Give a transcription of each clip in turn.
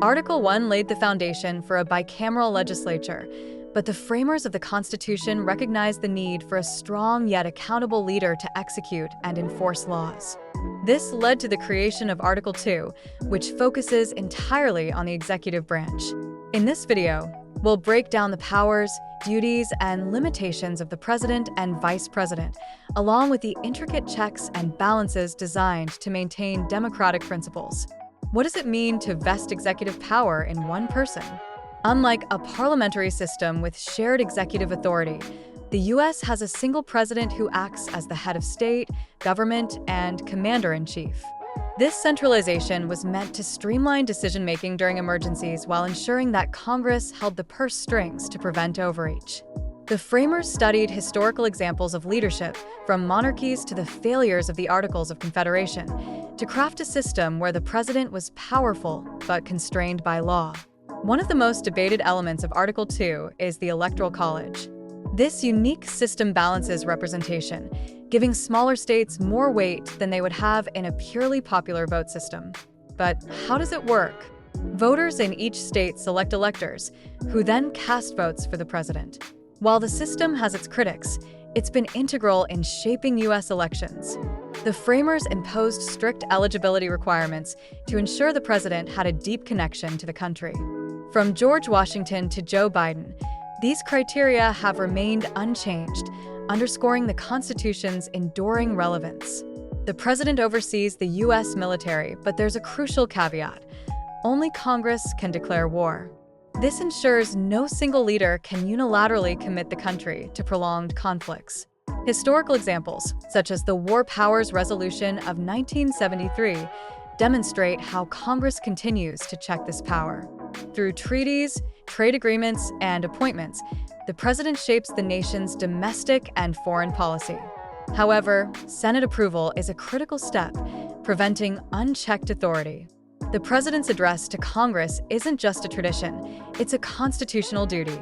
Article 1 laid the foundation for a bicameral legislature, but the framers of the Constitution recognized the need for a strong yet accountable leader to execute and enforce laws. This led to the creation of Article 2, which focuses entirely on the executive branch. In this video, we'll break down the powers, duties, and limitations of the president and vice president, along with the intricate checks and balances designed to maintain democratic principles. What does it mean to vest executive power in one person? Unlike a parliamentary system with shared executive authority, the U.S. has a single president who acts as the head of state, government, and commander-in-chief. This centralization was meant to streamline decision-making during emergencies while ensuring that Congress held the purse strings to prevent overreach. The framers studied historical examples of leadership, from monarchies to the failures of the Articles of Confederation, to craft a system where the president was powerful but constrained by law. One of the most debated elements of Article 2 is the Electoral College. This unique system balances representation, giving smaller states more weight than they would have in a purely popular vote system. But how does it work? Voters in each state select electors, who then cast votes for the president. While the system has its critics, it's been integral in shaping U.S. elections. The framers imposed strict eligibility requirements to ensure the president had a deep connection to the country. From George Washington to Joe Biden, these criteria have remained unchanged, underscoring the Constitution's enduring relevance. The president oversees the U.S. military, but there's a crucial caveat: only Congress can declare war. This ensures no single leader can unilaterally commit the country to prolonged conflicts. Historical examples, such as the War Powers Resolution of 1973, demonstrate how Congress continues to check this power. Through treaties, trade agreements, and appointments, the president shapes the nation's domestic and foreign policy. However, Senate approval is a critical step, preventing unchecked authority. The president's address to Congress isn't just a tradition, it's a constitutional duty.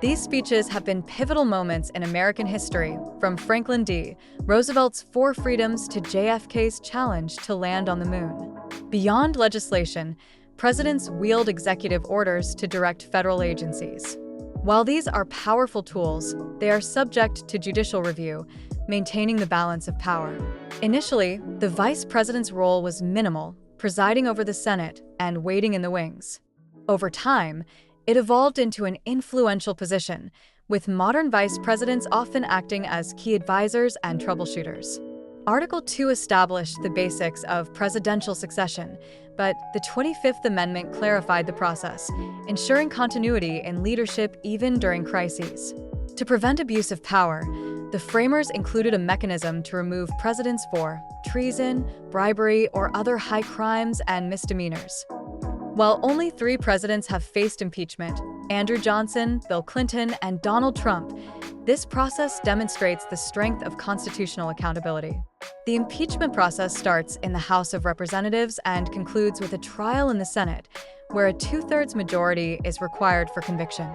These speeches have been pivotal moments in American history, from Franklin D. Roosevelt's Four Freedoms to JFK's challenge to land on the moon. Beyond legislation, presidents wield executive orders to direct federal agencies. While these are powerful tools, they are subject to judicial review, maintaining the balance of power. Initially, the vice president's role was minimal, presiding over the Senate and waiting in the wings. Over time, it evolved into an influential position, with modern vice presidents often acting as key advisors and troubleshooters. Article 2 established the basics of presidential succession, but the 25th Amendment clarified the process, ensuring continuity in leadership even during crises. To prevent abuse of power, the framers included a mechanism to remove presidents for treason, bribery, or other high crimes and misdemeanors. While only 3 presidents have faced impeachment, Andrew Johnson, Bill Clinton, and Donald Trump, this process demonstrates the strength of constitutional accountability. The impeachment process starts in the House of Representatives and concludes with a trial in the Senate, where a 2/3 majority is required for conviction.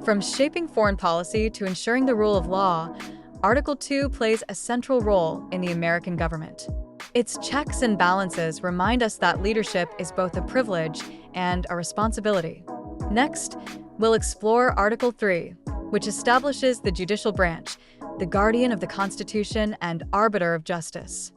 From shaping foreign policy to ensuring the rule of law, Article 2 plays a central role in the American government. Its checks and balances remind us that leadership is both a privilege and a responsibility. Next, we'll explore Article 3, which establishes the judicial branch, the guardian of the Constitution and arbiter of justice.